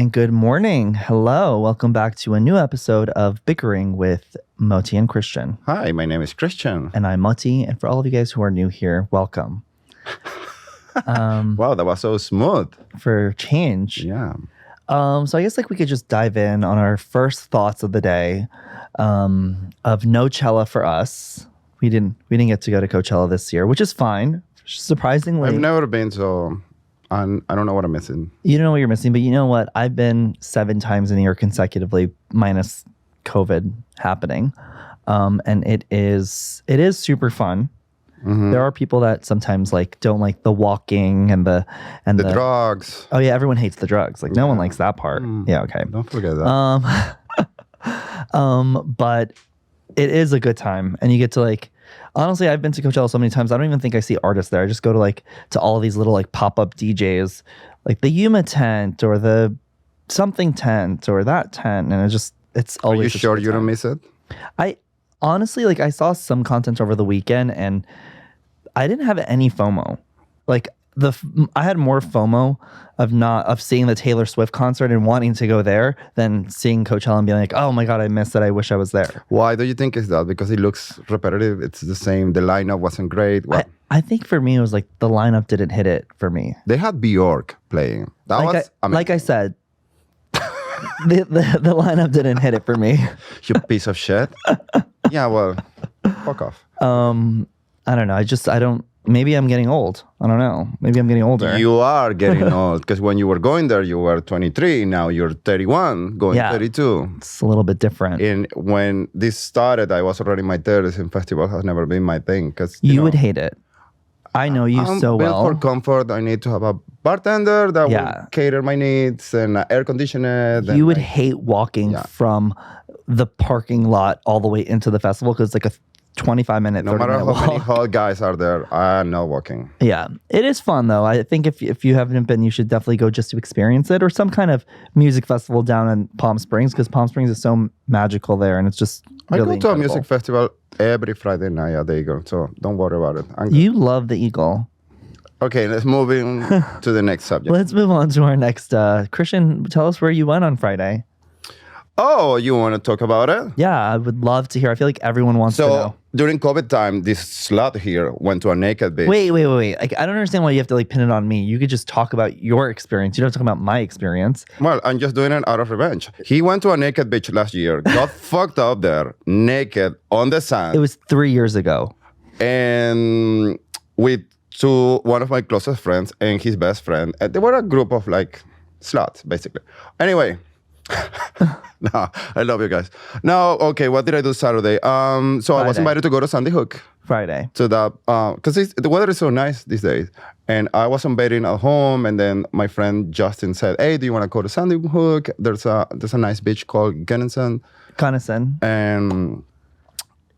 and good morning. Hello. Welcome back to a new episode of Bickering with Moti and Christian. Hi, my name is Christian. And I'm Moti. And for all of you guys who are new here, welcome. Wow, that was so smooth. For change. Yeah. So I guess we could just dive in on our first thoughts of the day of Nochella for us. We didn't get to go to Coachella this year, which is fine. Surprisingly. I've never been, so I don't know what I'm missing. You don't know what you're missing, but you know what? I've been 7 times in a year consecutively, minus COVID happening. And it is super fun. Mm-hmm. There are people that sometimes don't like the walking and the drugs. Oh yeah, everyone hates the drugs. No one likes that part. Yeah, okay. Don't forget that. But it is a good time, and you get to honestly, I've been to Coachella so many times. I don't even think I see artists there. I just go to all of these little pop-up DJs, like the Yuma tent or the something tent or that tent, and it's always. Are you sure you don't miss it? I honestly I saw some content over the weekend, and I didn't have any FOMO. I had more FOMO of seeing the Taylor Swift concert and wanting to go there than seeing Coachella and being like, oh my God, I missed it. I wish I was there. Why do you think it's that? Because it looks repetitive. It's the same. The lineup wasn't great. I think for me, it was the lineup didn't hit it for me. They had Bjork playing. Like I said, the lineup didn't hit it for me. You piece of shit. Yeah, well, fuck off. I don't know. I don't. Maybe I'm getting old. I don't know. Maybe I'm getting older. You are getting old because when you were going there, you were 23. Now you're 31, going 32. It's a little bit different. And when this started, I was already in my 30s, and festival has never been my thing. Because you would hate it. I know you so well. For comfort, I need to have a bartender that will cater my needs and air conditioned. You would hate walking from the parking lot all the way into the festival because it's a 25-minute, 30-minute No matter walk. how many hot guys are there, I'm not walking. Yeah. It is fun, though. I think if you haven't been, you should definitely go just to experience it, or some kind of music festival down in Palm Springs, because Palm Springs is so magical there, and it's just really I go incredible. to a music festival every Friday night at the Eagle, so don't worry about it. You love the Eagle. Okay, let's move in to the next subject. Let's move on to our next. Christian, tell us where you went on Friday. Oh, you want to talk about it? Yeah, I would love to hear. I feel like everyone wants to know. During COVID time, this slut here went to a naked beach. Wait. I don't understand why you have to pin it on me. You could just talk about your experience. You don't talk about my experience. Well, I'm just doing it out of revenge. He went to a naked beach last year, got fucked up there, naked on the sand. It was 3 years ago. And with one of my closest friends and his best friend. They were a group of sluts, basically. Anyway. No, I love you guys. Now, okay, what did I do Saturday? So Friday. I was invited to go to Sandy Hook. Friday. So that, because the weather is so nice these days. And I was sunbathing at home, and then my friend Justin said, hey, do you want to go to Sandy Hook? There's a nice beach called Gunnison. And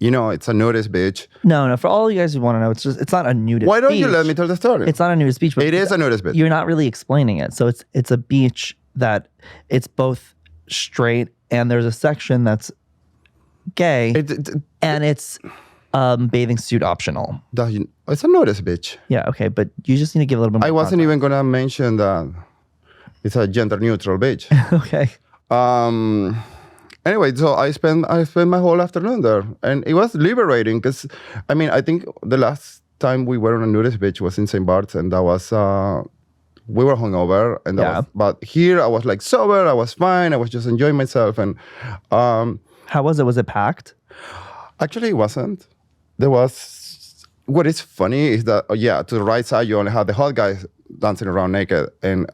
it's a nudist beach. No, for all you guys who want to know, it's not a nudist beach. Why don't you let me tell the story? It's not a nudist beach. But it is a nudist beach. You're not really explaining it. So it's a beach that it's both straight, and there's a section that's gay, and it's bathing suit optional. It's a nudist beach. Yeah, okay, but you just need to give a little bit more I wasn't even going to mention that it's a gender-neutral beach. Okay. Anyway, so I spent my whole afternoon there, and it was liberating because, I think the last time we were on a nudist beach was in St. Bart's, and that was we were hungover, and but here I was sober. I was fine. I was just enjoying myself, and how was it? Was it packed? Actually, it wasn't. There was. What is funny is that to the right side you only have the hot guys dancing around naked, and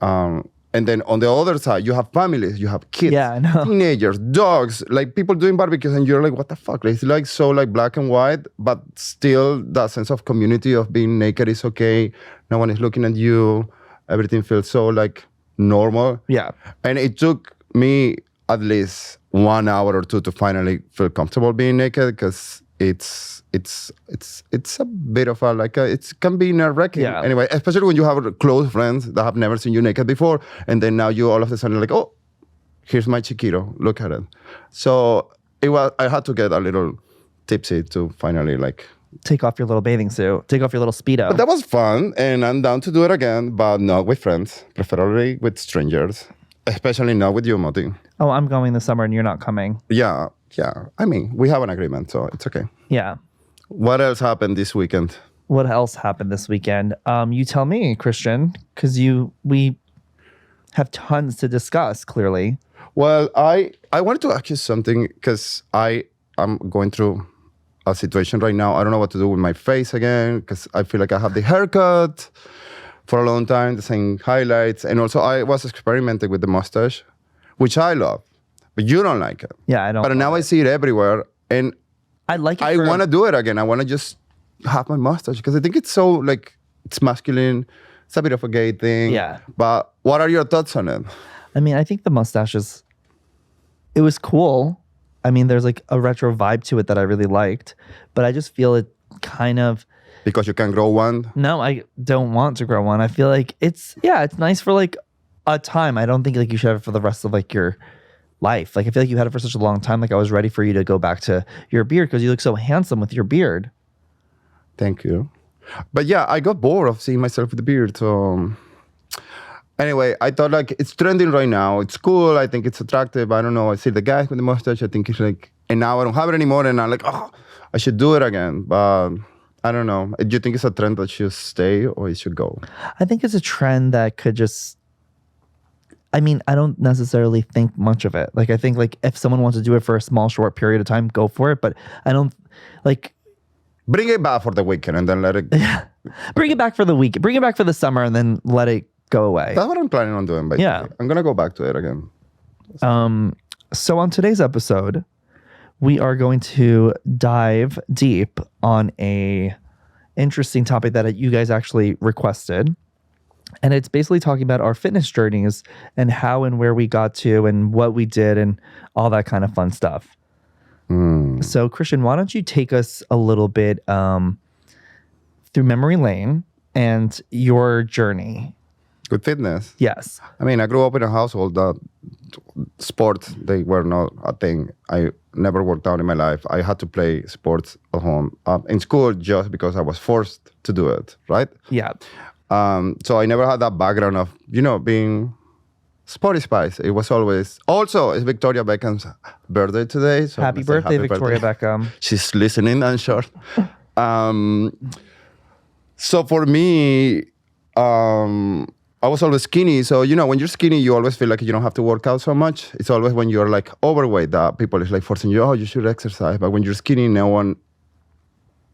then on the other side, you have families, you have kids, teenagers, dogs, people doing barbecues, and you're what the fuck? It's so black and white, but still that sense of community of being naked is okay. No one is looking at you. Everything feels so normal. Yeah. And it took me at least 1 hour or two to finally feel comfortable being naked, because it's a bit of it can be nerve-wracking. Yeah. Anyway, especially when you have close friends that have never seen you naked before, and then now you all of a sudden oh, here's my chiquito, look at it. So I had to get a little tipsy to finally take off your little bathing suit, take off your little Speedo. But that was fun, and I'm down to do it again, but not with friends, preferably with strangers. especially not with you, Moti. Oh, I'm going this summer and you're not coming. Yeah. I mean, we have an agreement, so it's okay. Yeah. What else happened this weekend? What else happened this weekend? You tell me, Christian, because we have tons to discuss, clearly. Well, I wanted to ask you something because I'm going through a situation right now. I don't know what to do with my face again because I feel like I have the haircut for a long time, the same highlights. And also I was experimenting with the mustache, which I love, but you don't like it. Yeah, I don't. But now I see it everywhere and I like it. I want to do it again. I want to just have my mustache because I think it's so like, it's masculine. It's a bit of a gay thing. Yeah. But what are your thoughts on it? I mean, I think the mustache it was cool. I mean, there's like a retro vibe to it that I really liked, but I just feel it kind of. Because you can grow one? No, I don't want to grow one. I feel like it's nice for like a time. I don't think like you should have it for the rest of like your life. Like I feel like you had it for such a long time. Like I was ready for you to go back to your beard because you look so handsome with your beard. Thank you. But yeah, I got bored of seeing myself with the beard. So anyway, I thought like it's trending right now. It's cool. I think it's attractive. I don't know. I see the guys with the mustache. I think it's like, and now I don't have it anymore. And I'm like, oh, I should do it again. But I don't know. Do you think it's a trend that should stay or it should go? I think it's a trend that could just. I mean, I don't necessarily think much of it. Like I think like if someone wants to do it for a small, short period of time, go for it. But I don't like. Bring it back for the weekend and then let it. Yeah. Bring it back for the week. Bring it back for the summer and then let it go away. That's what I'm planning on doing. Basically. Yeah. I'm gonna go back to it again. So on today's episode, we are going to dive deep on a interesting topic that you guys actually requested. And it's basically talking about our fitness journeys and how and where we got to and what we did and all that kind of fun stuff. So Christian, why don't you take us a little bit through memory lane and your journey? With fitness? Yes. I mean, I grew up in a household that sports, they were not a thing. I never worked out in my life. I had to play sports at home. In school, just because I was forced to do it, right? Yeah. So I never had that background of, being sporty spice. It was always... Also, it's Victoria Beckham's birthday today. So Happy birthday, Victoria Beckham. She's listening, I'm sure. So for me... I was always skinny. So, when you're skinny, you always feel like you don't have to work out so much. It's always when you're like overweight that people is like forcing you, oh, you should exercise. But when you're skinny, no one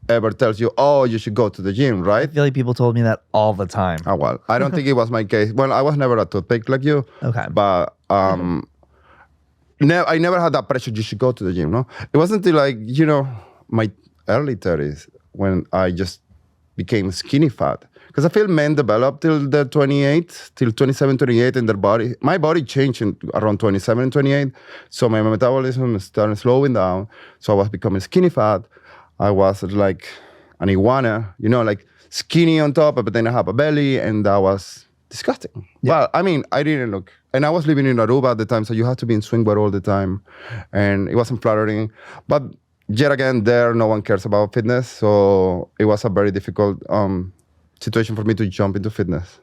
ever tells you, oh, you should go to the gym, right? I feel like people told me that all the time. Oh, well, I don't think it was my case. Well, I was never a toothpick like you. Okay. But I never had that pressure, you should go to the gym, no? It wasn't until like, my early 30s when I just became skinny fat. Because I feel men develop till 27, 28 in their body. My body changed around 27 and 28. So my metabolism started slowing down. So I was becoming skinny fat. I was like an iguana, like skinny on top, but then I have a belly, and that was disgusting. Yeah. Well, I mean, I didn't look. And I was living in Aruba at the time, so you had to be in swimwear all the time. And it wasn't flattering. But yet again, there, no one cares about fitness. So it was a very difficult situation for me to jump into fitness.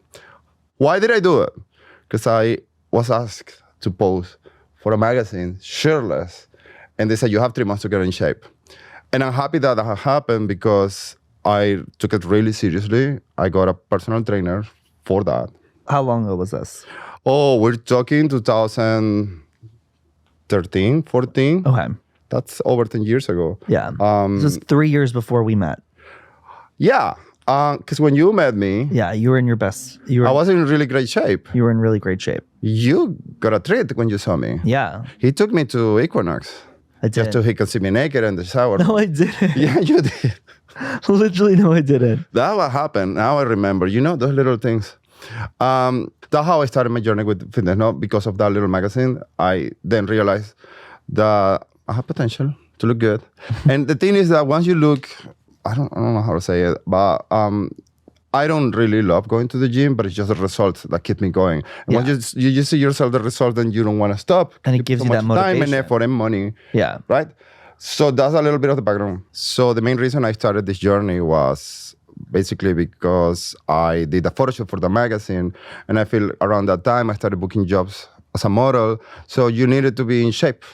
Why did I do it? Because I was asked to pose for a magazine, shirtless. And they said, you have 3 months to get in shape. And I'm happy that happened because I took it really seriously. I got a personal trainer for that. How long ago was this? Oh, we're talking 2013, 14. Okay. That's over 10 years ago. Yeah. This was 3 years before we met. Yeah. Because when you met me... Yeah, you were in your best... I was in really great shape. You were in really great shape. You got a treat when you saw me. Yeah. He took me to Equinox. I did. Just so he could see me naked in the shower. No, I didn't. Yeah, you did. Literally, no, I didn't. That's what happened. Now I remember. Those little things. That's how I started my journey with fitness. No, because of that little magazine, I then realized that I have potential to look good. And the thing is that once you look, I don't know how to say it, but I don't really love going to the gym, but it's just the results that keep me going. And once you just see yourself the result, then you don't want to stop. And it gives you that motivation. Time and effort and money. Yeah. Right? So that's a little bit of the background. So the main reason I started this journey was basically because I did a photo shoot for the magazine. And I feel around that time, I started booking jobs as a model, so you needed to be in shape.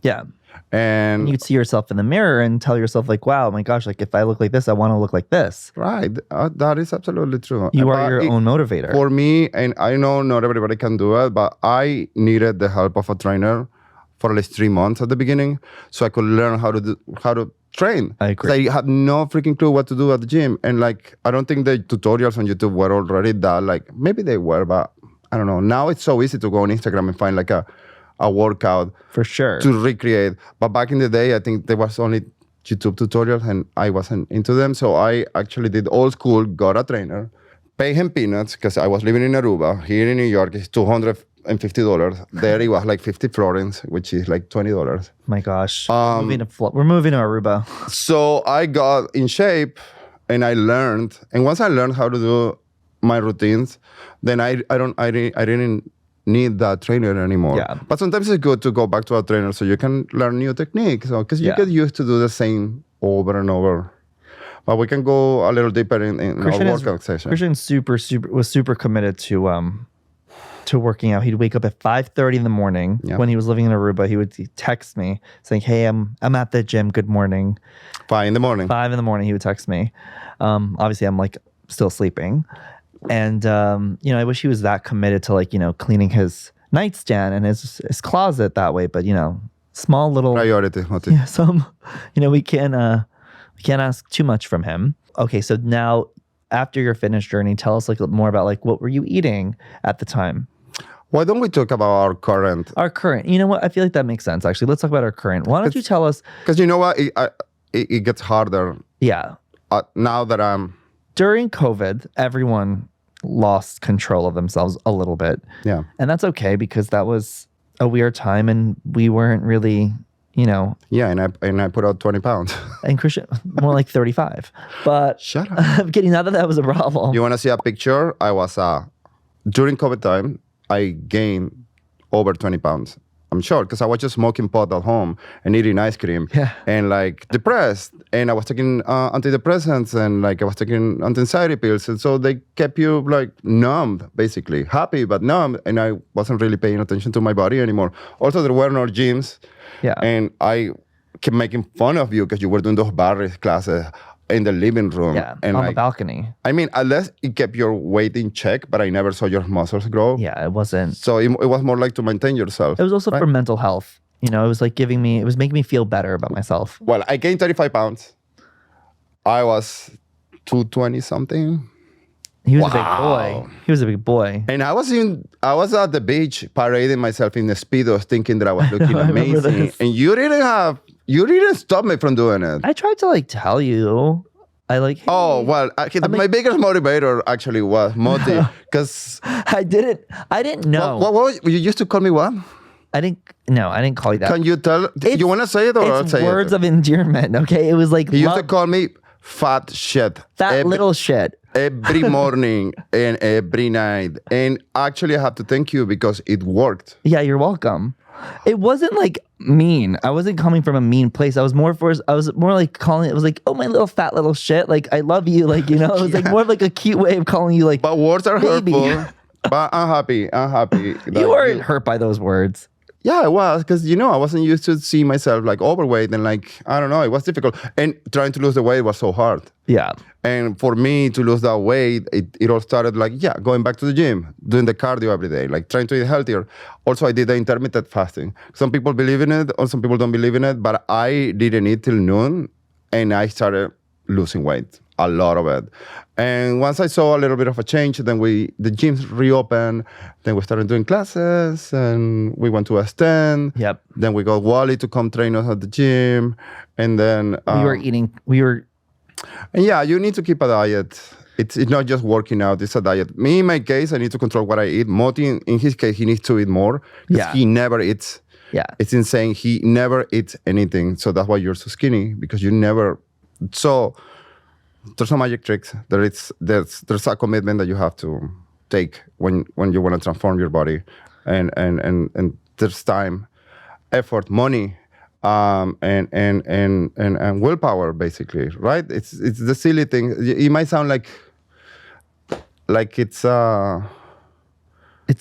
Yeah. And You'd see yourself in the mirror and tell yourself like, wow, my gosh, like if I look like this, I want to look like this. right, that is absolutely true. You But are your own motivator. For me, and I know not everybody can do it, but I needed the help of a trainer for at least 3 months at the beginning, so I could learn how to train. I agree. 'Cause I had no freaking clue what to do at the gym, and like I don't think the tutorials on YouTube were already that. Like maybe they were, but I don't know. Now it's so easy to go on Instagram and find like a workout For sure. to recreate. But back in the day, I think there was only YouTube tutorials, and I wasn't into them. So I actually did old school, got a trainer, pay him peanuts because I was living in Aruba. Here in New York, it's $250. There it was like 50 florins, which is like $20. My gosh. We're moving to Aruba. So I got in shape, and I learned. And once I learned how to do my routines, then I didn't need that trainer anymore. Yeah. But sometimes it's good to go back to a trainer so you can learn new techniques. Because you get used to do the same over and over. But we can go a little deeper in our workout session. Christian was super committed to working out. He'd wake up at 5:30 in the morning. Yeah. When he was living in Aruba. He'd text me saying, "Hey, I'm at the gym. Good morning." 5 in the morning. 5 in the morning, he would text me. Obviously, I'm like still sleeping. And, I wish he was that committed to like, cleaning his nightstand and his closet that way. But, small little Priority, Moti. Yeah, we can't ask too much from him. Okay, so now after your fitness journey, tell us like more about like what were you eating at the time? Why don't we talk about our current? Our current. You know what? I feel like that makes sense. Actually, let's talk about our current. Why don't you tell us? Because you know what, it gets harder. Yeah. Now that I'm during COVID, everyone lost control of themselves a little bit. Yeah. And that's okay because that was a weird time and we weren't really, Yeah, and I put out 20 pounds. And Christian, more like 35. But Shut up. I'm kidding. Not that was a problem. You want to see a picture? I was, during COVID time, I gained over 20 pounds. I'm sure, because I was just smoking pot at home and eating ice cream. Yeah. And like depressed. And I was taking antidepressants and like I was taking anti-anxiety pills. And so they kept you like numb, basically. Happy, but numb. And I wasn't really paying attention to my body anymore. Also, there were no gyms. Yeah. And I kept making fun of you because you were doing those barre classes in the living room. Yeah, and on the balcony. I mean, unless it kept your weight in check, but I never saw your muscles grow. Yeah, it wasn't. So it was more like to maintain yourself. It was also right? for mental health. It was like it was making me feel better about myself. Well, I gained 35 pounds. I was 220 something. He was a big boy. He was a big boy. And I was at the beach parading myself in the Speedos thinking that I was looking amazing. And you didn't stop me from doing it. I tried to like tell you. I like. Hey. Oh, well, my biggest motivator actually was Moti. Because I didn't know. What you used to call me what? I didn't call you that. Can you tell? You want to say it or I'll say it? It's words of endearment, okay? It was like he used to call me fat shit. Little shit. Every morning and every night. And actually, I have to thank you because it worked. Yeah, you're welcome. It wasn't like mean. I wasn't coming from a mean place. I was more like calling it was like, oh, my little fat little shit. Like, I love you. Like, it was like more of like a cute way of calling you like. But words are baby. hurtful. But I'm happy. You weren't hurt by those words. Yeah, I was, because, I wasn't used to see myself like overweight and like, I don't know, it was difficult. And trying to lose the weight was so hard. Yeah. And for me to lose that weight, it all started like, going back to the gym, doing the cardio every day, like trying to eat healthier. Also, I did the intermittent fasting. Some people believe in it, or some people don't believe in it, but I didn't eat till noon and I started losing weight. A lot of it. And once I saw a little bit of a change, then the gyms reopened. Then we started doing classes and we went to Aston. Yep. Then we got Wally to come train us at the gym. And then And yeah, you need to keep a diet. It's not just working out, it's a diet. Me, in my case, I need to control what I eat. Moti, in his case, he needs to eat more because he never eats. Yeah. It's insane. He never eats anything. So that's why you're so skinny, because you never. So there's no magic tricks. There's a commitment that you have to take when you want to transform your body, and there's time, effort, money, and willpower, basically, right? It's the silly thing. It might sound like it's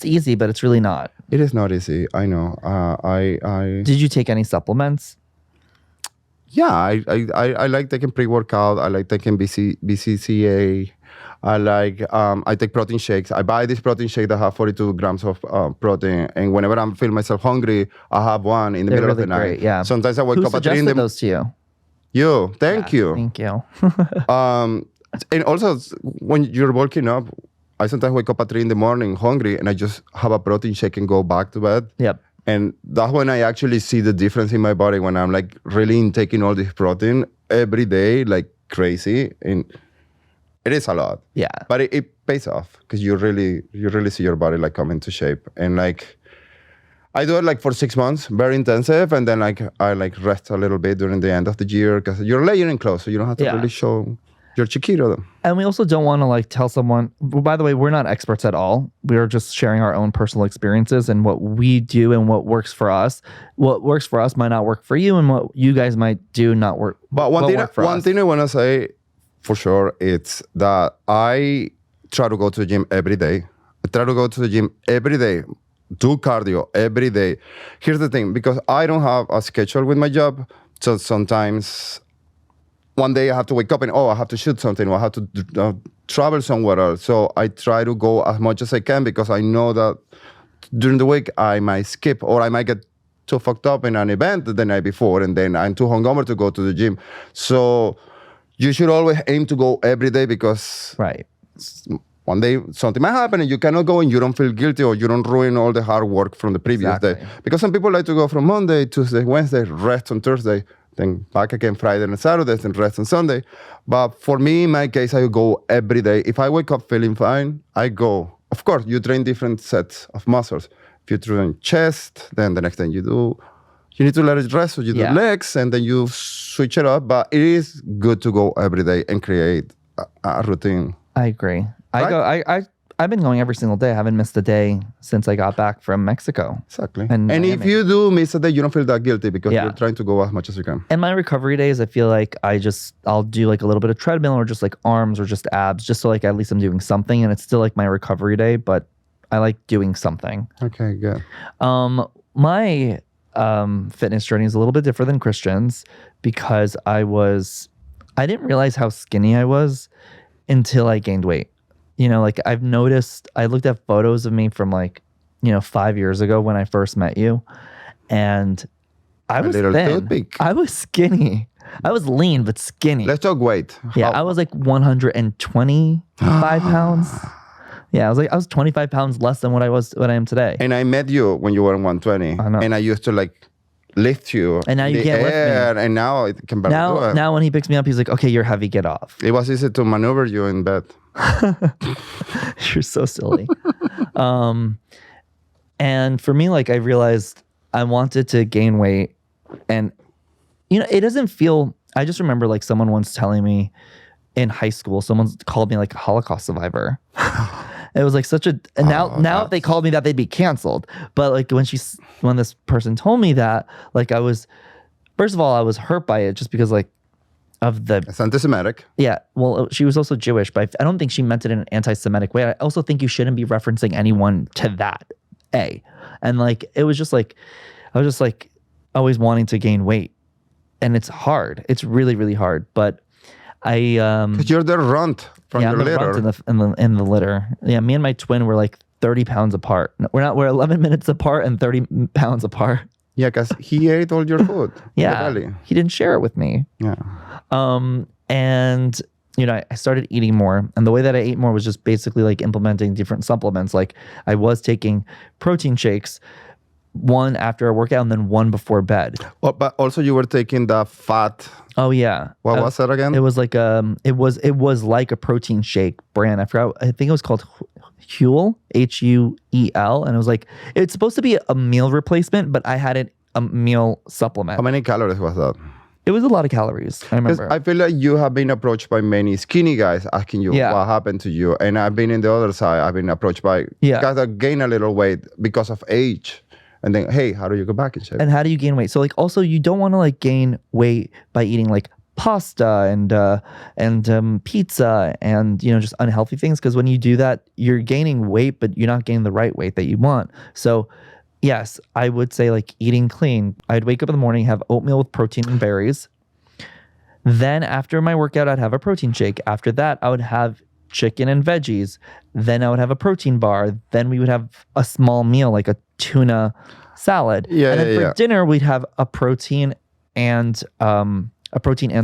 easy, but it's really not. It is not easy. I know. Did you take any supplements? Yeah, I like taking pre-workout. I like taking BCCA. I take protein shakes. I buy this protein shake that have 42 grams of protein. And whenever I feel myself hungry, I have one in the They're middle of really the night. great, yeah. Sometimes I wake Who up at 3 in suggested the those to you? You, thank you. Thank you. And also, when you're waking up, I sometimes wake up at 3 in the morning hungry, and I just have a protein shake and go back to bed. Yep. And that's when I actually see the difference in my body when I'm like really intaking all this protein every day, like crazy. And it is a lot. Yeah. But it pays off because you really see your body like come into shape. And like I do it like for 6 months, very intensive, and then like I like rest a little bit during the end of the year because you're layering clothes, so you don't have to really show your chiquito. And we also don't want to like tell someone, by the way, we're not experts at all. We're just sharing our own personal experiences and what we do and what works for us. What works for us might not work for you, and what you guys might do not work. But one thing I want to say for sure, it's that I try to go to the gym every day. I try to go to the gym every day, do cardio every day. Here's the thing, because I don't have a schedule with my job, so sometimes one day I have to wake up and, I have to shoot something, or I have to travel somewhere else. So I try to go as much as I can because I know that during the week I might skip, or I might get too fucked up in an event the night before, and then I'm too hungover to go to the gym. So you should always aim to go every day because one day something might happen and you cannot go and you don't feel guilty, or you don't ruin all the hard work from the previous day. Because some people like to go from Monday, Tuesday, Wednesday, rest on Thursday, then back again Friday and Saturday, and rest on Sunday. But for me, in my case, I go every day. If I wake up feeling fine, I go. Of course, you train different sets of muscles. If you train chest, then the next thing you need to let it rest, so you do legs, and then you switch it up. But it is good to go every day and create a routine. I agree. Right? I've been going every single day. I haven't missed a day since I got back from Mexico. Exactly. And if you do miss a day, you don't feel that guilty because you're trying to go as much as you can. And my recovery days, I feel like I'll do like a little bit of treadmill or just like arms or just abs, just so like at least I'm doing something, and it's still like my recovery day, but I like doing something. Okay, good. My fitness journey is a little bit different than Christian's because I didn't realize how skinny I was until I gained weight. You know, like I've noticed, I looked at photos of me from like, 5 years ago when I first met you, and I was thin. I was skinny. I was lean, but skinny. Let's talk weight. Yeah, I was like 125 pounds. Yeah, I was 25 pounds less than what I am today. And I met you when you were 120. I know. And I used to like lift you. And now you can't lift me. And now it can barely do it. Now when he picks me up, he's like, okay, you're heavy, get off. It was easy to maneuver you in bed. You're so silly. And for me, like I realized I wanted to gain weight, and it doesn't feel, I just remember like someone once telling me in high school, someone called me like a Holocaust survivor. It was like such a, and now if they called me that, they'd be canceled. But like when this person told me that, like first of all, I was hurt by it just because like of the... It's anti-Semitic. Yeah. Well, she was also Jewish, but I don't think she meant it in an anti-Semitic way. I also think you shouldn't be referencing anyone to that. And like, it was just like, I was just like always wanting to gain weight, and it's hard. It's really, really hard. But because you're the runt from your litter. In the litter. Yeah, me and my twin were like 30 pounds apart. We're 11 minutes apart and 30 pounds apart. Yeah, because he ate all your food. Yeah, he didn't share it with me. Yeah. And I started eating more, and the way that I ate more was just basically like implementing different supplements. Like I was taking protein shakes, one after a workout and then one before bed. Oh, but also you were taking the fat. Oh yeah. What was that again? It was like it was like a protein shake brand. I forgot. I think it was called Huel, Huel, and it was like, it's supposed to be a meal replacement, but I had it a meal supplement. How many calories was that? It was a lot of calories. I remember. I feel like you have been approached by many skinny guys asking you what happened to you, and I've been in the other side. I've been approached by guys that gain a little weight because of age. And then, hey, how do you go back in shape? And how do you gain weight? So like, also you don't want to like gain weight by eating like pasta and pizza and just unhealthy things, because when you do that, you're gaining weight, but you're not gaining the right weight that you want. So yes, I would say like eating clean. I'd wake up in the morning, have oatmeal with protein and berries. Then after my workout, I'd have a protein shake. After that, I would have chicken and veggies. Then I would have a protein bar. Then we would have a small meal like a tuna salad. Yeah, and then yeah, for yeah. dinner, we'd have a protein and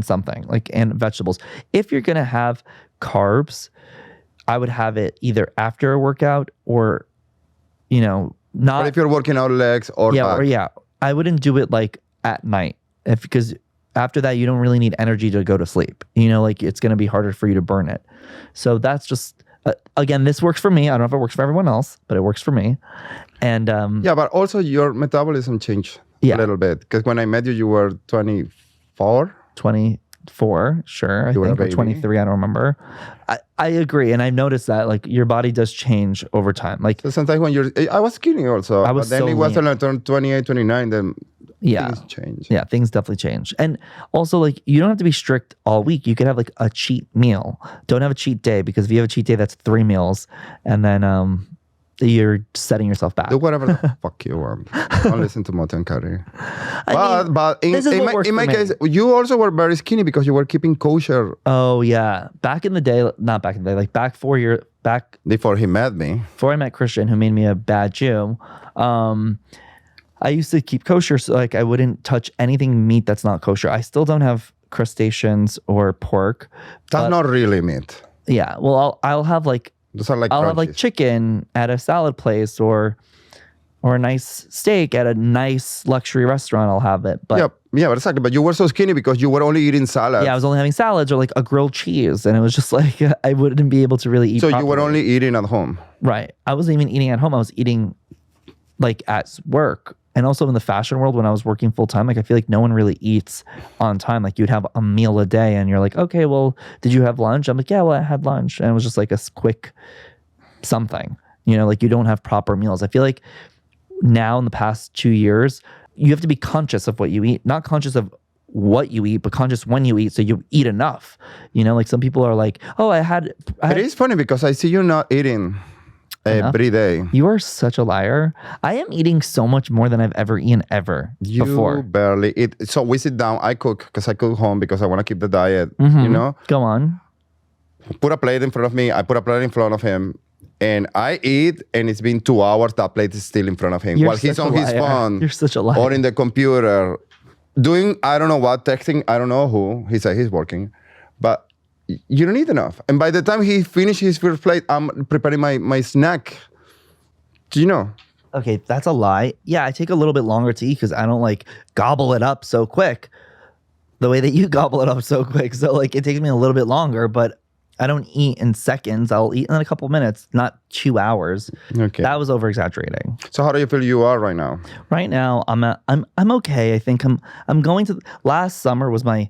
something like and vegetables. If you're gonna have carbs, I would have it either after a workout or, not. But if you're working out legs or back. I wouldn't do it like at night because after that you don't really need energy to go to sleep. Like it's gonna be harder for you to burn it. So that's just again, this works for me. I don't know if it works for everyone else, but it works for me. And but also your metabolism changed a little bit because when I met you, you were 24. 24, sure. I You were a think, or baby. 23, I don't remember. I agree. And I've noticed that like your body does change over time. Like So sometimes when I was skinny also. I was but then so it was lean. when I turned 28, 29, then things change. Yeah, things definitely change. And also like you don't have to be strict all week. You could have like a cheat meal. Don't have a cheat day because if you have a cheat day, that's 3 meals. And then you're setting yourself back. Do whatever the fuck you want. Don't listen to Moti and Carrie. But this is what works in my for me. case, you also were very skinny because you were keeping kosher Oh yeah. Back in the day, not back in the day, like back 4 years back before he met me. before I met Christian, who made me a bad Jew, I used to keep kosher, so like I wouldn't touch anything meat that's not kosher. I still don't have crustaceans or pork. That's not really meat. Yeah, well, I'll have like Those are like I'll have like crunchies. chicken at a salad place or a nice steak at a nice luxury restaurant. I'll have it, but Yeah, but exactly. But you were so skinny because you were only eating salad. yeah, I was only having salads or like a grilled cheese, and it was just like I wouldn't be able to really eat. So you were properly. only eating at home. Right. I wasn't even eating at home. I was eating like at work. And also in the fashion world, when I was working full time, like I feel like no one really eats on time. Like you'd have a meal a day and you're like, okay, well, did you have lunch? I'm like, yeah, well, I had lunch. And it was just like a quick something, like you don't have proper meals. I feel like now in the past 2 years, you have to be conscious of what you eat, not conscious of what you eat, but conscious when you eat. So you eat enough, like some people are like, oh, I had It is funny because I see you not eating every day. You are such a liar. I am eating so much more than I've ever eaten You before. barely eat. So we sit down. I cook because I cook home because I want to keep the diet. Go on. Put a plate in front of me. I put a plate in front of him. And I eat, and it's been 2 hours. That plate is still in front of him You're while he's such a on his liar. phone. You're such a liar. Or in the computer, doing I don't know what, texting. I don't know who. He said he's working, but you don't eat enough. And by the time he finishes his first plate, I'm preparing my snack. Do you know? Okay, that's a lie. Yeah, I take a little bit longer to eat because I don't like gobble it up so quick. The way that you gobble it up so quick. So like it takes me a little bit longer, but I don't eat in seconds. I'll eat in a couple minutes, not 2 hours. Okay. That was over exaggerating. So how do you feel you are right now? Right now, I'm okay. I think I'm going to. Last summer was my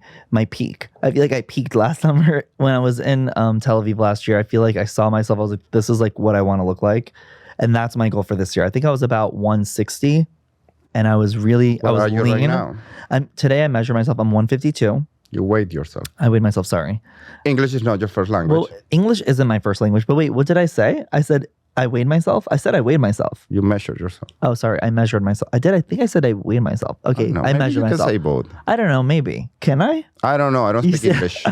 peak. I feel like I peaked last summer when I was in Tel Aviv last year. I feel like I saw myself. I was like, this is like what I want to look like, and that's my goal for this year. I think I was about 160, and I was really Where I was are you lean. right now? Today I measure myself. I'm 152. You weighed yourself. I weighed myself. Sorry. English is not your first language. Well, English isn't my first language. But wait, what did I say? I said I weighed myself. I said I weighed myself. You measured yourself. Oh, sorry. I measured myself. I did. I think I said I weighed myself. Okay, No, I maybe measured you myself. can say both. I don't know. Maybe. Can I? I don't know. I don't You speak said- English.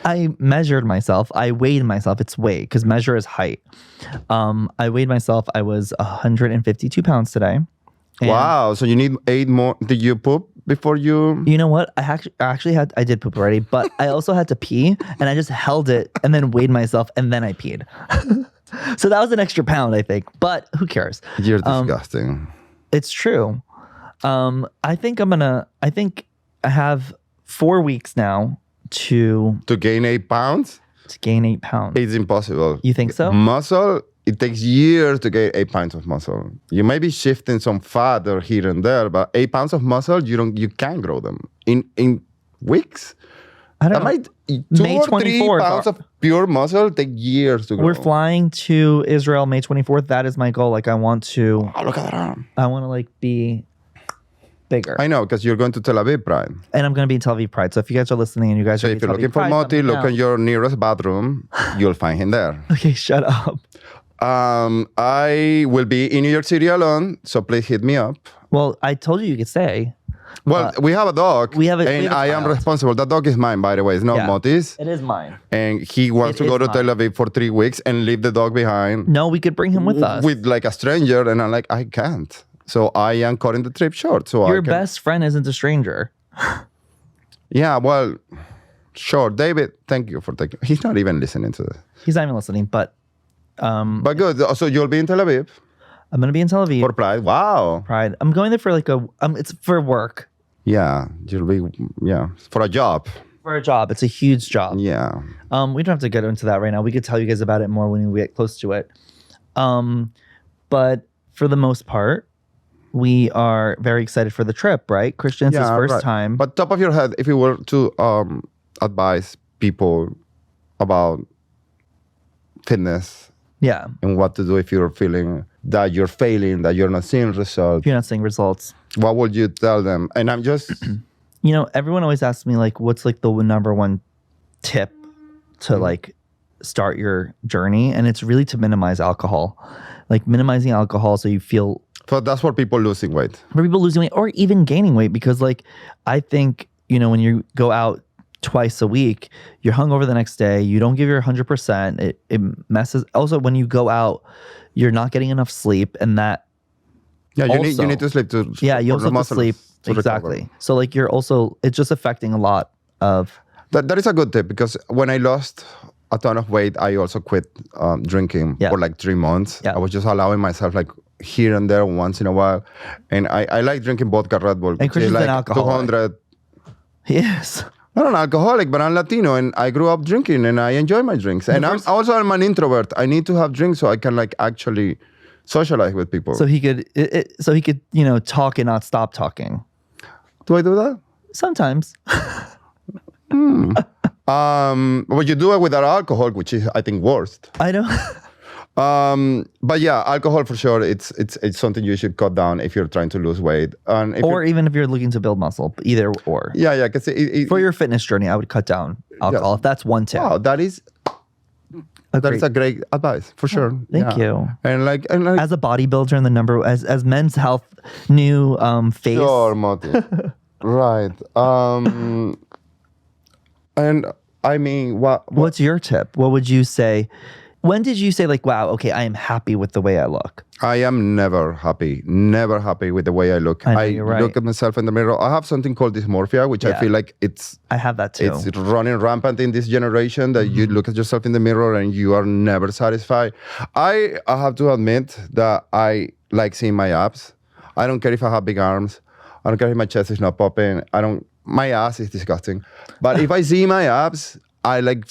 I measured myself. I weighed myself. It's weight because measure is height. I weighed myself. I was 152 pounds today. And Wow. So you need 8 more. Did you poop before you? You know what? I did poop already, but I also had to pee, and I just held it and then weighed myself, and then I peed. So that was an extra pound, I think. But who cares? You're disgusting. It's true. I think I have 4 weeks now to To gain 8 pounds, gain 8 pounds. it's impossible. You think so? Muscle, it takes years to gain 8 pounds of muscle. You may be shifting some fat or here and there, but 8 pounds of muscle, you can't grow them in weeks. I don't That know. might 2 May or 3 24th pounds of pure muscle take years to grow. We're flying to Israel May 24th. That is my goal. Like I want to Oh, look at that arm. like be bigger. I know, because you're going to Tel Aviv Pride. And I'm going to be in Tel Aviv Pride. So if you guys are listening and you guys So are if you're Tel Aviv looking for Pride, Moti, let me look know. in your nearest bathroom. You'll find him there. Okay, shut up. I will be in New York City alone, so please hit me up. Well, I told you could stay. Well, we have a dog. we have a I am child. responsible. That dog is mine, by the way. It's not Moti's. It is mine. And he wants It to go is to mine. Tel Aviv for 3 weeks and leave the dog behind No, we could bring him with us. with like a stranger. And I'm like, I can't. So I am cutting the trip short. So Your I can, best friend isn't a stranger. Yeah, well, sure. David, thank you for taking. He's not even listening to this. He's not even listening, but But good. So you'll be in Tel Aviv I'm going to be in Tel Aviv. for Pride. Wow. Pride. I'm going there for like it's for work. Yeah, you'll be, for a job. For a job. It's a huge job. Yeah. We don't have to get into that right now. We could tell you guys about it more when we get close to it. But for the most part, we are very excited for the trip, right? Christian, it's his first time. But top of your head, if you were to advise people about fitness yeah, and what to do if you're feeling that you're failing, that you're not seeing results, if you're not seeing results. what would you tell them? And I'm just... Everyone always asks me, like, what's like the number one tip to like start your journey? And it's really to minimize alcohol, like minimizing alcohol so you feel... So that's for people losing weight. For people losing weight or even gaining weight, because like I think, when you go out twice a week, you're hungover the next day, you don't give your 100%, it messes. Also, when you go out, you're not getting enough sleep, and that Yeah, you need to sleep to... Yeah, you for also the have to muscles sleep. to recover. Exactly. So like it's just affecting a lot of... That is a good tip, because when I lost a ton of weight, I also quit drinking for like 3 months. Yeah. I was just allowing myself like here and there once in a while. And I like drinking vodka Red Bull. And Christian's like an alcoholic. 200. Yes. I'm not an alcoholic, but I'm Latino and I grew up drinking and I enjoy my drinks. And I'm an introvert. I need to have drinks so I can like actually socialize with people. So he could, talk and not stop talking. Do I do that? Sometimes. Well, you do it without alcohol, which is, I think, worst. I don't... But yeah, alcohol for sure. It's something you should cut down if you're trying to lose weight, and even if you're looking to build muscle, either or. Yeah, because for your fitness journey, I would cut down alcohol. If that's one tip. Wow, that is a great advice for sure. Thank you. And like as a bodybuilder and the number as Men's Health new face. Sure, Moti. Right. And I mean, what's your tip? What would you say? When did you say like, wow, okay, I am happy with the way I look? I am never happy with the way I look. I know, you're right. Look at myself in the mirror. I have something called dysmorphia, which I feel like I have that too. It's running rampant in this generation that you look at yourself in the mirror and you are never satisfied. I have to admit that I like seeing my abs. I don't care if I have big arms. I don't care if my chest is not popping. My ass is disgusting. But if I see my abs, I like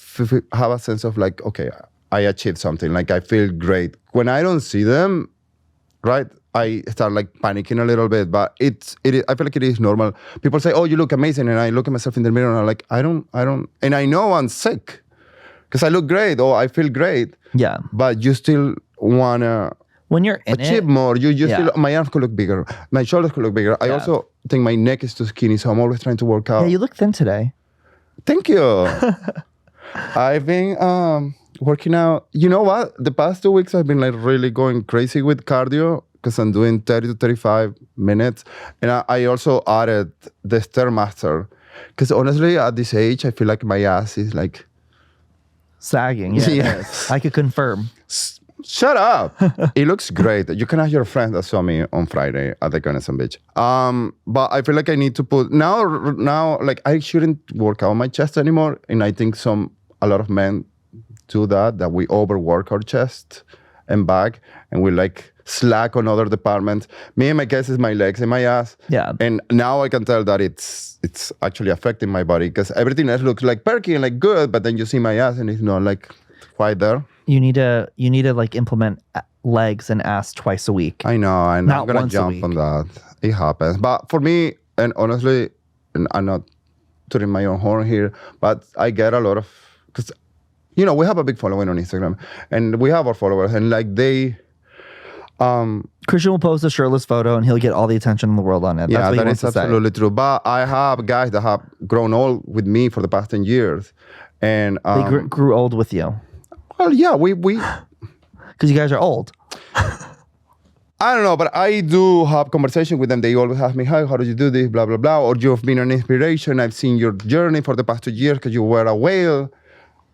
have a sense of like, okay, I achieved something. Like I feel great. When I don't see them, right, I start like panicking a little bit. But I feel like it is normal. People say, "Oh, you look amazing," and I look at myself in the mirror and I'm like, I don't, and I know I'm sick because I look great or I feel great. Yeah. But you still wanna when you're in achieve more. You still, my arms could look bigger, my shoulders could look bigger. I also think my neck is too skinny, so I'm always trying to work out. Yeah, you look thin today. Thank you. I've been working out. You know what? The past 2 weeks I've been like really going crazy with cardio because I'm doing 30 to 35 minutes. And I also added the Stairmaster because honestly at this age I feel like my ass is like sagging. Yeah, yes. I could confirm. Shut up. It looks great. You can ask your friend that saw me on Friday at the Gunnison Beach. But I feel like I need to put now like I shouldn't work out my chest anymore. And I think a lot of men do that we overwork our chest and back and we like slack on other departments. Me, in my case, is my legs and my ass. Yeah. And now I can tell that it's actually affecting my body because everything else looks like perky and like good, but then you see my ass and it's not like quite there. You need to like implement legs and ass twice a week. I know, and not I'm gonna once jump on that. It happens. But for me, and honestly, and I'm not tooting my own horn here, but I get a lot of because we have a big following on Instagram and we have our followers and like they Christian will post a shirtless photo and he'll get all the attention in the world on it. Yeah, that's what that he is wants to absolutely true. But I have guys that have grown old with me for the past 10 years. And they grew old with you. Well, yeah, we Because you guys are old. I don't know, but I do have conversation with them. They always ask me, "Hi, how did you do this? Blah blah blah." Or you've been an inspiration. I've seen your journey for the past 2 years because you were a whale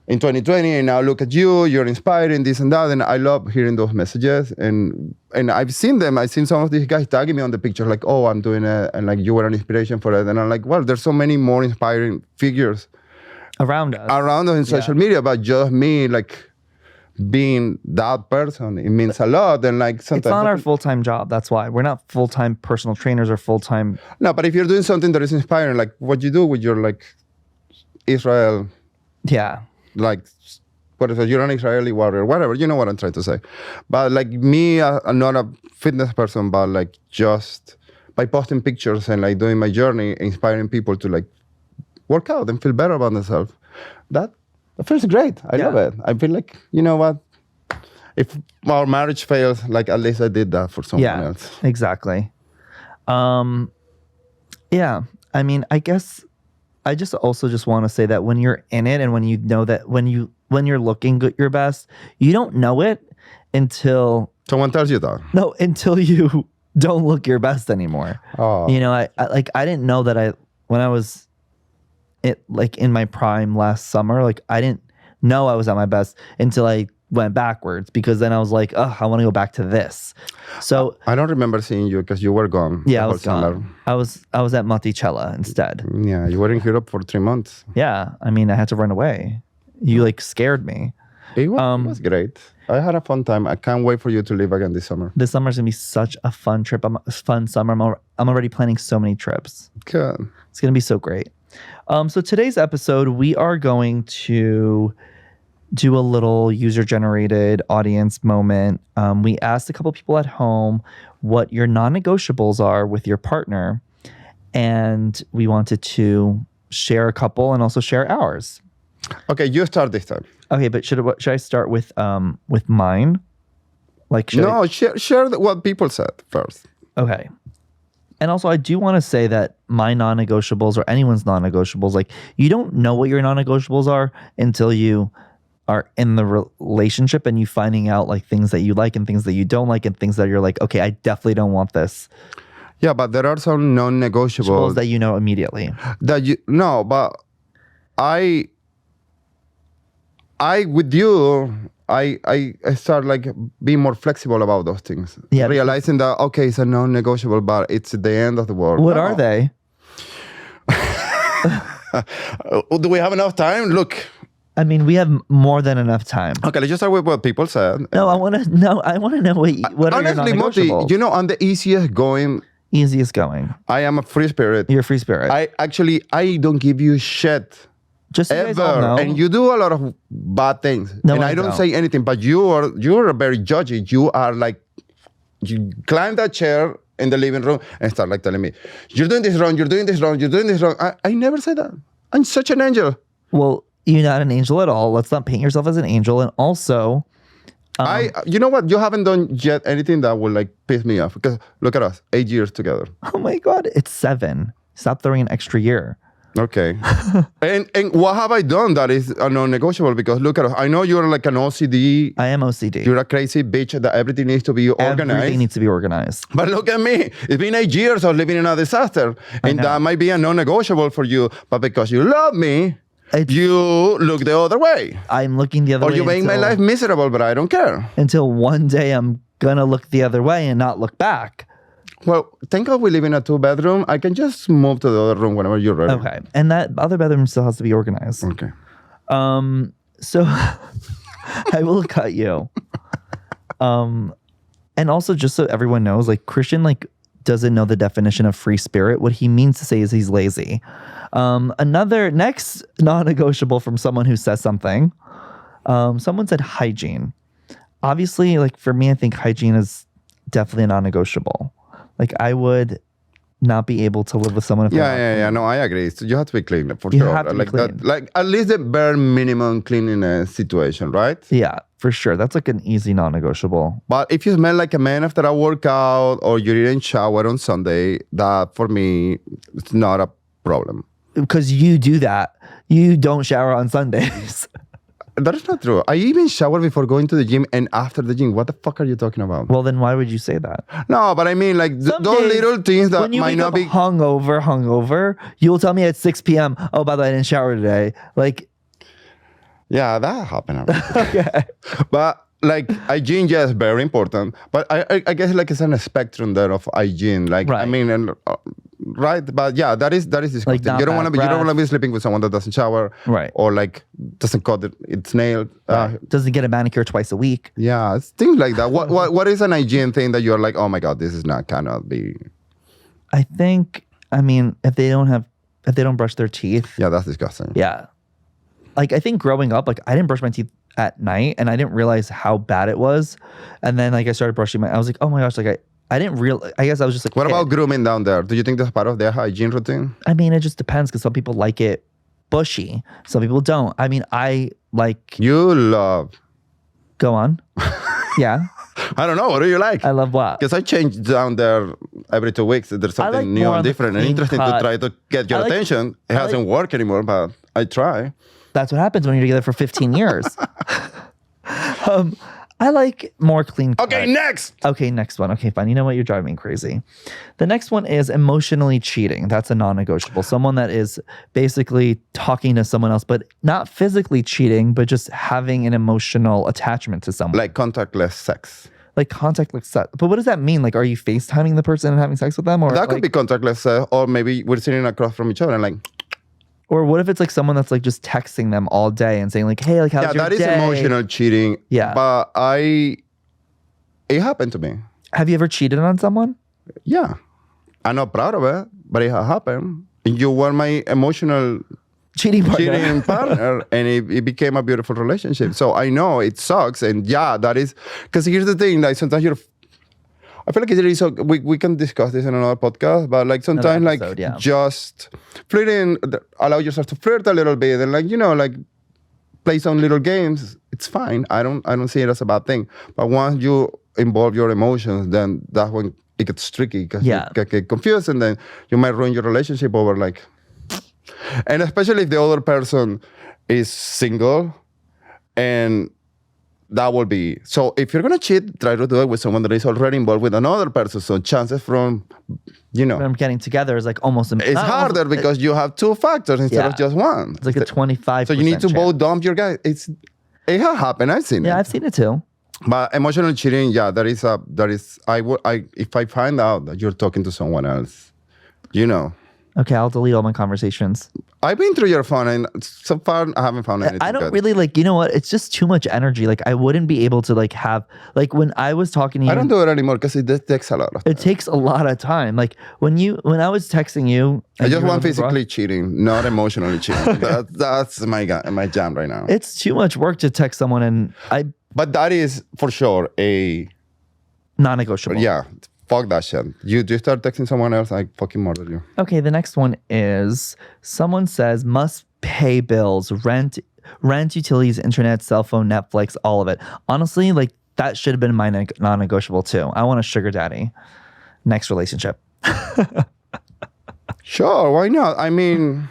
in 2020, and now look at you. You're inspiring this and that, and I love hearing those messages. And I've seen them. I've seen some of these guys tagging me on the picture, like, "Oh, I'm doing it," and like you were an inspiration for it. And I'm like, well, there's so many more inspiring figures Around us in social media, but just me, like. Being that person, it means a lot. And like sometimes it's not our full-time job. That's why we're not full-time personal trainers or full-time. No, but if you're doing something that is inspiring, like what you do with your like Israel, like what is it? You're an Israeli warrior, whatever. You know what I'm trying to say. But like me, I'm not a fitness person, but like just by posting pictures and like doing my journey, inspiring people to like work out and feel better about themselves. That feels great. I love it. I feel like, you know what? If our marriage fails, like at least I did that for someone else. Exactly. I mean, I guess I just also just want to say that when you're in it and when you know that when you're looking good your best, you don't know it until someone tells you that. No, until you don't look your best anymore. Oh. You know, I didn't know that when I was like in my prime last summer, like I didn't know I was at my best until I went backwards, because then I was like, oh, I want to go back to this. So I don't remember seeing you because you were gone. Yeah, I was gone. I was at Nochella instead. Yeah, you were in Europe for 3 months. Yeah, I mean, I had to run away. You like scared me. It was great. I had a fun time. I can't wait for you to leave again this summer. This summer's gonna be such a fun trip. Fun summer. I'm already planning so many trips. Good. It's gonna be so great. So today's episode, we are going to do a little user-generated audience moment. We asked a couple people at home what your non-negotiables are with your partner, and we wanted to share a couple and also share ours. Okay, you start this time. Okay, but should I start with mine? Like, share what people said first. Okay. And also, I do want to say that my non-negotiables or anyone's non-negotiables, like, you don't know what your non-negotiables are until you are in the relationship and you finding out like things that you like and things that you don't like and things that you're like, okay, I definitely don't want this. Yeah, but there are some non-negotiables that you know immediately. But I with you, I start like being more flexible about those things. Yeah, realizing that okay, it's a non-negotiable, but it's the end of the world. What are they? Do we have enough time? Look. I mean, we have more than enough time. Okay, let's just start with what people said. No, I want to know what are your non-negotiables? Moti, you know, I'm the easiest going. I am a free spirit. You're a free spirit. I don't give you shit. Just so ever. You guys all know. And you do a lot of bad things. No, and I don't say anything, but you're very judgy. You are like, you climb that chair in the living room and start like telling me, you're doing this wrong, you're doing this wrong, you're doing this wrong. I never say that. I'm such an angel. Well, you're not an angel at all. Let's not paint yourself as an angel. And also, you know what? You haven't done yet anything that will like piss me off. Because look at us, 8 years together. Oh my God, it's 7. Stop throwing an extra year. Okay. and what have I done that is a non-negotiable? Because look at us. I know you're like an OCD. I am OCD. You're a crazy bitch that everything needs to be organized. Everything needs to be organized. But look at me. It's been 8 years of living in a disaster. And that might be a non-negotiable for you. But because you love me, you look the other way. I'm looking the other way. Or you make my life miserable, but I don't care. Until one day I'm going to look the other way and not look back. Well, thank God we live in a 2-bedroom. I can just move to the other room whenever you're ready. Okay. And that other bedroom still has to be organized. Okay. So I will cut you. And also, just so everyone knows, like, Christian, like, doesn't know the definition of free spirit. What he means to say is he's lazy. Next non-negotiable from someone who says something. Someone said hygiene. Obviously, like, for me, I think hygiene is definitely a non-negotiable. Like, I would not be able to live with someone if No, I agree. So you have to be clean for sure. Have to be clean. That, like at least the bare minimum cleanliness situation, right? Yeah, for sure. That's like an easy non-negotiable. But if you smell like a man after a workout or you didn't shower on Sunday, that for me, it's not a problem. Because you do that. You don't shower on Sundays. That is not true. I even shower before going to the gym and after the gym. What the fuck are you talking about? Well, then why would you say that? No, but I mean, like, Some those days, little things that when you might wake not up be. hungover, you'll tell me at 6 p.m., oh, by the way, I didn't shower today. Like, Yeah, that happened. okay. But like hygiene, yes, very important. But I guess like it's on a spectrum there of hygiene. Like I Right. mean, right? But yeah, that is disgusting. not You don't bad want to breath. be sleeping with someone that doesn't shower, Right. Or like doesn't cut its nail. Doesn't get a manicure twice a week. Yeah, it's things like that. What is an hygiene thing that you're like, oh my god, this is not cannot be. I think, I mean, if they don't brush their teeth. Yeah, that's disgusting. Yeah. Like, I think growing up, like, I didn't brush my teeth at night and I didn't realize how bad it was. And then, like, I started brushing I was like, oh my gosh, like, I didn't I guess I was just like, What about grooming down there? Do you think that's part of their hygiene routine? I mean, it just depends because some people like it bushy. Some people don't. I mean, I like. You love. Go on. Yeah. I don't know. What do you like? I love what? Because I change down there every 2 weeks. There's something like new more and on the different and clean interesting cut. to try to get your attention. It hasn't worked anymore, but I try. That's what happens when you're together for 15 years. I like more clean cut. Okay, next. Okay, next one. Okay, fine. You know what? You're driving me crazy. The next one is emotionally cheating. That's a non-negotiable. Someone that is basically talking to someone else, but not physically cheating, but just having an emotional attachment to someone. Like contactless sex. Like contactless sex. But what does that mean? Like, are you FaceTiming the person and having sex with them? Or That could be contactless sex, or maybe we're sitting across from each other and like. Or what if it's like someone that's like just texting them all day and saying like, hey, like, how's your day? Yeah, that is emotional cheating. Yeah. But it happened to me. Have you ever cheated on someone? Yeah. I'm not proud of it, but it happened. You were my emotional Cheating partner. cheating partner, and it became a beautiful relationship. So I know it sucks, and yeah, that is because here's the thing: like sometimes I feel like it is so we can discuss this in another podcast, but like sometimes episode, yeah. just flirting, allow yourself to flirt a little bit, and like like play some little games. It's fine. I don't see it as a bad thing. But once you involve your emotions, then that's when it gets tricky because you get confused, and then you might ruin your relationship over like. And especially if the other person is single, and that will be so. If you're gonna cheat, try to do it with someone that is already involved with another person. So chances from, From getting together is like almost. It's harder because you have two factors instead of just one. It's like a 25%. So you need to both dump your guy. It has happened. I've seen it. Yeah, I've seen it too. But emotional cheating, yeah, if I find out that you're talking to someone else, Okay, I'll delete all my conversations. I've been through your phone and so far I haven't found anything. I don't good. really like, you know what? It's just too much energy. Like I wouldn't be able to like have, like when I was talking to you. I don't do it anymore because it takes a lot of time. It takes a lot of time. Like when I was texting you. I just want physically cheating, not emotionally cheating. That's my jam right now. It's too much work to text someone But that is for sure a non-negotiable. Yeah. Fuck that shit. You start texting someone else, I fucking murder you. Okay, the next one is someone says must pay bills, rent, utilities, internet, cell phone, Netflix, all of it. Honestly, like that should have been my non-negotiable too. I want a sugar daddy. Next relationship. Sure, why not? I mean,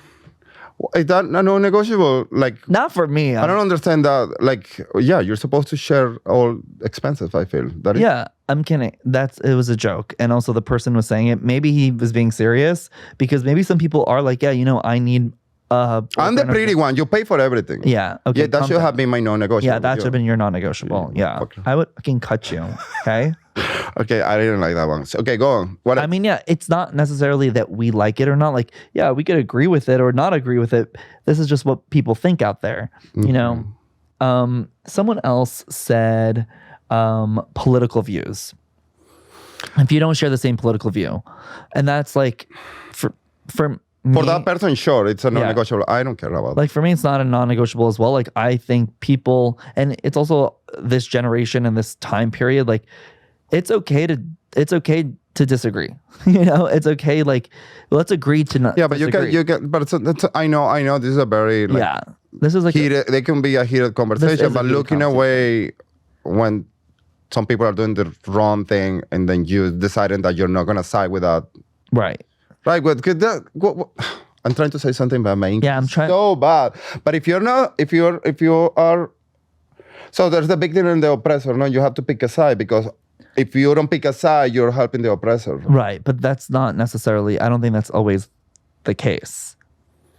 is that a non-negotiable? Like, not for me. I don't understand that. Like, yeah, you're supposed to share all expenses. I feel that. Yeah, I'm kidding. It was a joke, and also the person was saying it. Maybe he was being serious because maybe some people are like, yeah, I need. I'm the pretty one. You pay for everything. Yeah. Okay. Yeah, that should have been my non-negotiable. Yeah, that should have been your non-negotiable. Yeah. I would fucking cut you. Okay. Okay, I didn't like that one. So, okay, go on. I mean, yeah, it's not necessarily that we like it or not. Like, yeah, we could agree with it or not agree with it. This is just what people think out there. Mm-hmm. Someone else said political views. If you don't share the same political view, and that's like for me, that person, sure, it's a non-negotiable. I don't care about. Like for me, it's not a non-negotiable as well. Like I think people, and it's also this generation and this time period. Like it's okay to disagree. It's okay. Like let's agree to not. Yeah, but disagree. you get. But I know. This is a very This is like heated. They can be a heated conversation, but looking away when some people are doing the wrong thing, and then you deciding that you're not gonna side with that. Right. Right, but I'm trying to say something, but my English Yeah, I'm is trying. so bad. But if you are, so there's the victim and the oppressor. No, you have to pick a side, because if you don't pick a side, you're helping the oppressor. Right, but that's not necessarily. I don't think that's always the case.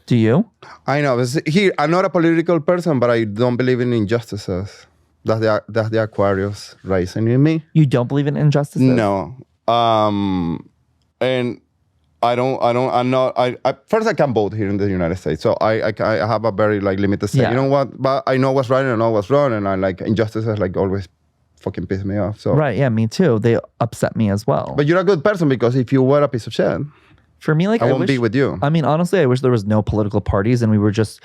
Do you? I know. Here, I'm not a political person, but I don't believe in injustices. That's the Aquarius rising in me. You don't believe in injustices? No. And I'm not, first I can vote here in the United States. So I have a very like limited say. Yeah. You know what? But I know what's right and I know what's wrong. And I like injustices like always fucking piss me off. So. Right, yeah, me too. They upset me as well. But you're a good person, because if you were a piece of shit, for me, like I won't wish, be with you. I mean, honestly, I wish there was no political parties and we would just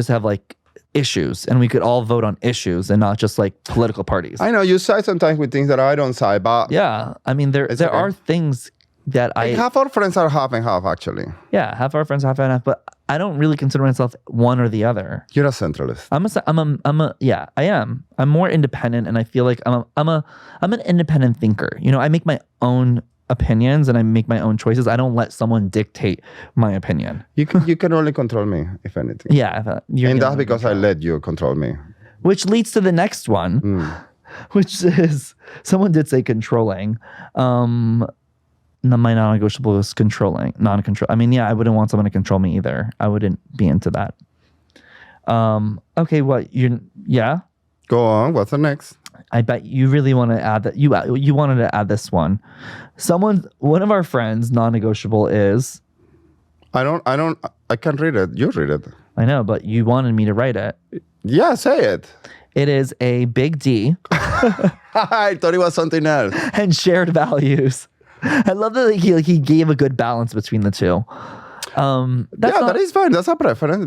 have like issues and we could all vote on issues and not just like political parties. I know you side sometimes with things that I don't side, but Yeah, I mean, there okay. are things that half our friends are half and half, actually. Yeah, half our friends, half and half, but I don't really consider myself one or the other. You're a centralist. Yeah, I am. I'm more independent, and I feel like I'm an independent thinker. You know, I make my own opinions and I make my own choices. I don't let someone dictate my opinion. You can only control me, if anything. Yeah, and that's because I let you control me. Which leads to the next one, which is someone did say controlling. My non-negotiable is controlling, non-control. I mean, yeah, I wouldn't want someone to control me either. I wouldn't be into that. Okay, yeah? Go on. What's the next? I bet you really want to add that. You wanted to add this one. One of our friends, non-negotiable is. I can't read it. You read it. I know, but you wanted me to write it. Yeah, say it. It is a big D. I thought it was something else. And shared values. I love that he gave a good balance between the two. That is fine. That's a preference.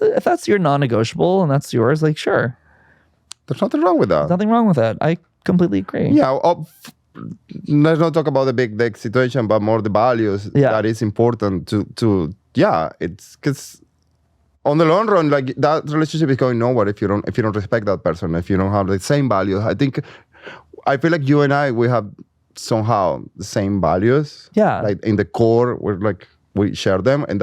If that's your non-negotiable and that's yours, like sure. There's nothing wrong with that. There's nothing wrong with it. I completely agree. Yeah. Let's not talk about the big deck situation, but more the values that is important to it's because on the long run, like that relationship is going nowhere if you don't respect that person, if you don't have the same values. I feel like you and we have somehow the same values. Yeah. Like in the core, we share them, and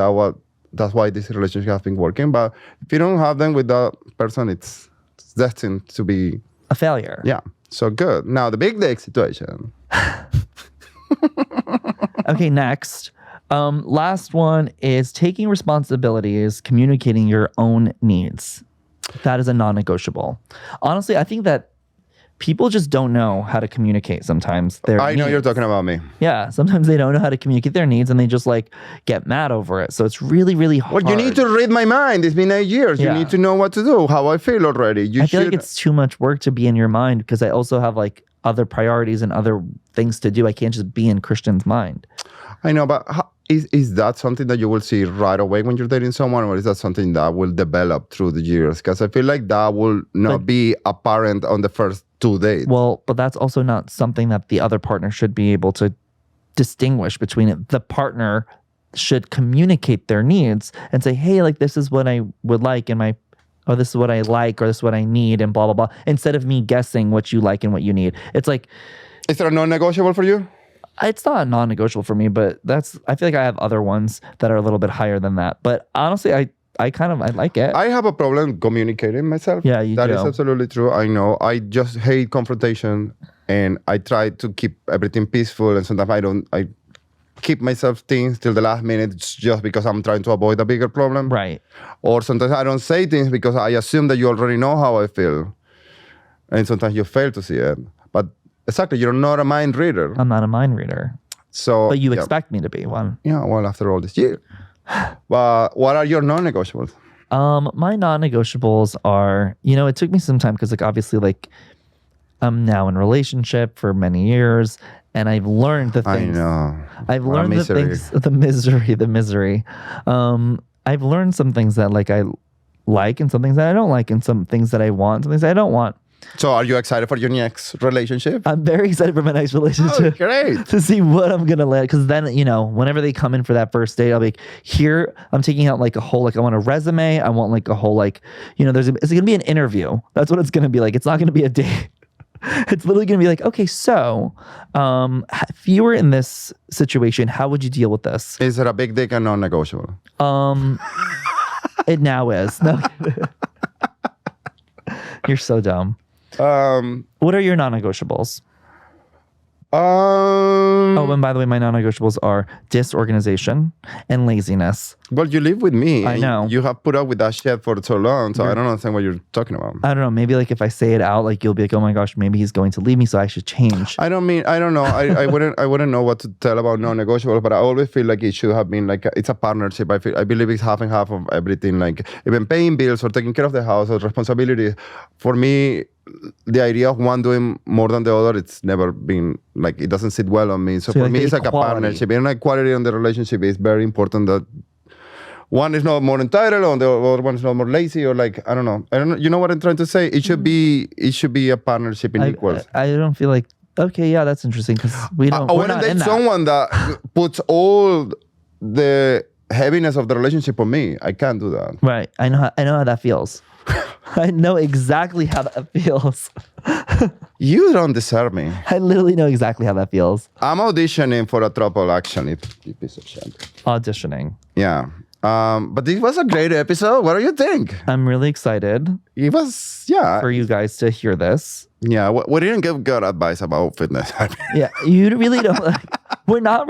that's why this relationship has been working. But if you don't have them with that person, it's destined to be a failure. Yeah. So good. Now the big dick situation. Okay, next. Last one is taking responsibilities, communicating your own needs. That is a non-negotiable. Honestly, I think that people just don't know how to communicate sometimes their needs. Know you're talking about me. Yeah, sometimes they don't know how to communicate their needs and they just like get mad over it. So it's really, really hard. Well, you need to read my mind. It's been 8 years. Yeah. You need to know what to do, how I feel already. I feel like it's too much work to be in your mind because I also have like other priorities and other things to do. I can't just be in Christian's mind. I know, but is that something that you will see right away when you're dating someone, or is that something that will develop through the years? Because I feel like that will not be apparent on the first 2 dates. Well, but that's also not something that the other partner should be able to distinguish between it. The partner should communicate their needs and say, hey, like this is what I would like or this is what I like, or this is what I need, and blah, blah, blah. Instead of me guessing what you like and what you need. It's like... Is there a non-negotiable for you? It's not non-negotiable for me, but I feel like I have other ones that are a little bit higher than that. But honestly, I like it. I have a problem communicating myself. Yeah, you do. That is absolutely true. I know. I just hate confrontation, and I try to keep everything peaceful. And sometimes I keep myself things till the last minute just because I'm trying to avoid a bigger problem. Right. Or sometimes I don't say things because I assume that you already know how I feel, and sometimes you fail to see it. But exactly, you're not a mind reader. I'm not a mind reader. So, but you expect me to be one. Yeah. Well, after all this year. But what are your non-negotiables? My non-negotiables are, it took me some time because like obviously like I'm now in a relationship for many years and I've learned the things. I know. I've learned the things, the misery. I've learned some things that like I like and some things that I don't like and some things that I want, some things that I don't want. So are you excited for your next relationship? I'm very excited for my next relationship. Oh, great. To see what I'm going to land. Because then, whenever they come in for that first date, I'll be like, here, I'm taking out like a whole, like I want a resume. I want like a whole, like, it's going to be an interview. That's what it's going to be like. It's not going to be a date. It's literally going to be like, okay, so if you were in this situation, how would you deal with this? Is it a big dick and non-negotiable? It now is. No. You're so dumb. What are your non-negotiables? Oh, and by the way, my non-negotiables are disorganization and laziness. Well, you live with me. I know. You have put up with that shit for so long, so I don't understand what you're talking about. I don't know. Maybe like if I say it out, like you'll be like, oh my gosh, maybe he's going to leave me, so I should change. I don't know. I wouldn't know what to tell about non-negotiable, but I always feel like it should have been like it's a partnership. I believe it's half and half of everything. Like even paying bills or taking care of the house or responsibility. For me, the idea of one doing more than the other, it's never been like it doesn't sit well on me. So for me, it's like a partnership. And equality in the relationship is very important. That one is not more entitled, or the other one is not more lazy, or like I don't know. You know what I'm trying to say? It should be a partnership in equals. I don't feel like okay, yeah, that's interesting because we don't. I want to date someone that puts all the heaviness of the relationship on me. I can't do that. Right. I know how that feels. I know exactly how that feels. You don't deserve me. I literally know exactly how that feels. I'm auditioning for a triple actually. You piece of shit. Auditioning. Yeah. But this was a great episode. What do you think? I'm really excited. It was, yeah. For you guys to hear this. Yeah, we didn't give good advice about fitness. Yeah, you really don't. We're not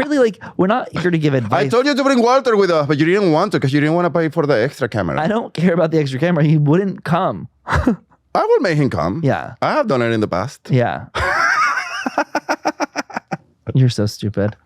here to give advice. I told you to bring Walter with us, but you didn't want to because you didn't want to pay for the extra camera. I don't care about the extra camera. He wouldn't come. I will make him come. Yeah. I have done it in the past. Yeah. You're so stupid.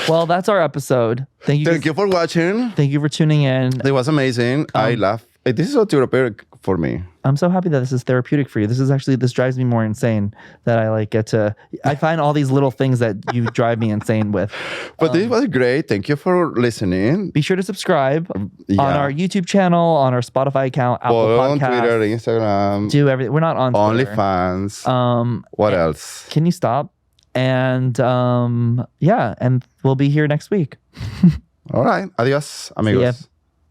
Well, that's our episode. Thank you for watching. Thank you for tuning in. It was amazing. I laughed. This is so therapeutic for me. I'm so happy that this is therapeutic for you. This drives me more insane that I find all these little things that you drive me insane with. But this was great. Thank you for listening. Be sure to subscribe on our YouTube channel, on our Spotify account, Apple Podcasts. On Twitter, Instagram. Do everything. We're not on Twitter. OnlyFans. What else? Can you stop? And and we'll be here next week. All right. Adios, amigos.